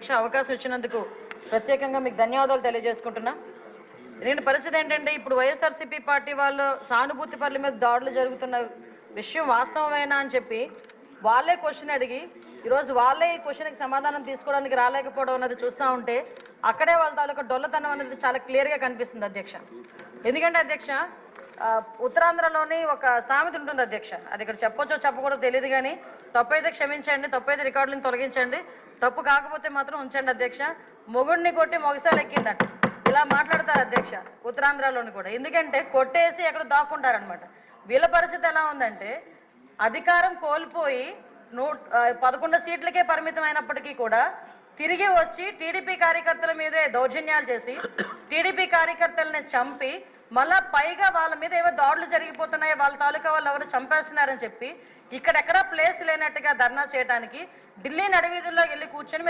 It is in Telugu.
అధ్యక్ష అవకాశం ఇచ్చినందుకు ప్రత్యేకంగా మీకు ధన్యవాదాలు తెలియజేసుకుంటున్నా. ఎందుకంటే పరిస్థితి ఏంటంటే ఇప్పుడు వైఎస్ఆర్సీపీ పార్టీ వాళ్ళు సానుభూతి పనుల మీద దాడులు జరుగుతున్న విషయం వాస్తవమేనా అని చెప్పి వాళ్ళే క్వశ్చన్ అడిగి ఈరోజు వాళ్ళే ఈ క్వశ్చన్కి సమాధానం తీసుకోవడానికి రాలేకపోవడం అన్నది చూస్తూ ఉంటే అక్కడే వాళ్ళ తాలూకా డొల్లతనం అనేది చాలా క్లియర్గా కనిపిస్తుంది అధ్యక్ష. ఎందుకంటే అధ్యక్ష ఉత్తరాంధ్రలోని ఒక సామెత ఉంటుంది అధ్యక్ష, అది ఇక్కడ చెప్పొచ్చో చెప్పకూడదో తెలియదు కానీ తప్పైతే క్షమించండి, తప్పైతే రికార్డులను తొలగించండి, తప్పు కాకపోతే మాత్రం ఉంచండి అధ్యక్ష. మొగుడిని కొట్టి మొగసాలు ఎక్కిందట ఇలా మాట్లాడతారు అధ్యక్ష ఉత్తరాంధ్రలోని కూడా. ఎందుకంటే కొట్టేసి ఎక్కడ దాక్కుంటారనమాట. వీళ్ళ పరిస్థితి ఎలా ఉందంటే అధికారం కోల్పోయి 11 సీట్లకే పరిమితం అయినప్పటికీ కూడా తిరిగి వచ్చి టీడీపీ కార్యకర్తల మీదే దౌర్జన్యాలు చేసి టీడీపీ కార్యకర్తలని చంపి మళ్ళా పైగా వాళ్ళ మీద ఏవో దాడులు జరిగిపోతున్నాయి, వాళ్ళ తాలూకా వాళ్ళు ఎవరు చంపేస్తున్నారని చెప్పి ఇక్కడెక్కడా ప్లేస్ లేనట్టుగా ధర్నా చేయడానికి ఢిల్లీ నడివీధుల్లో వెళ్ళి కూర్చొని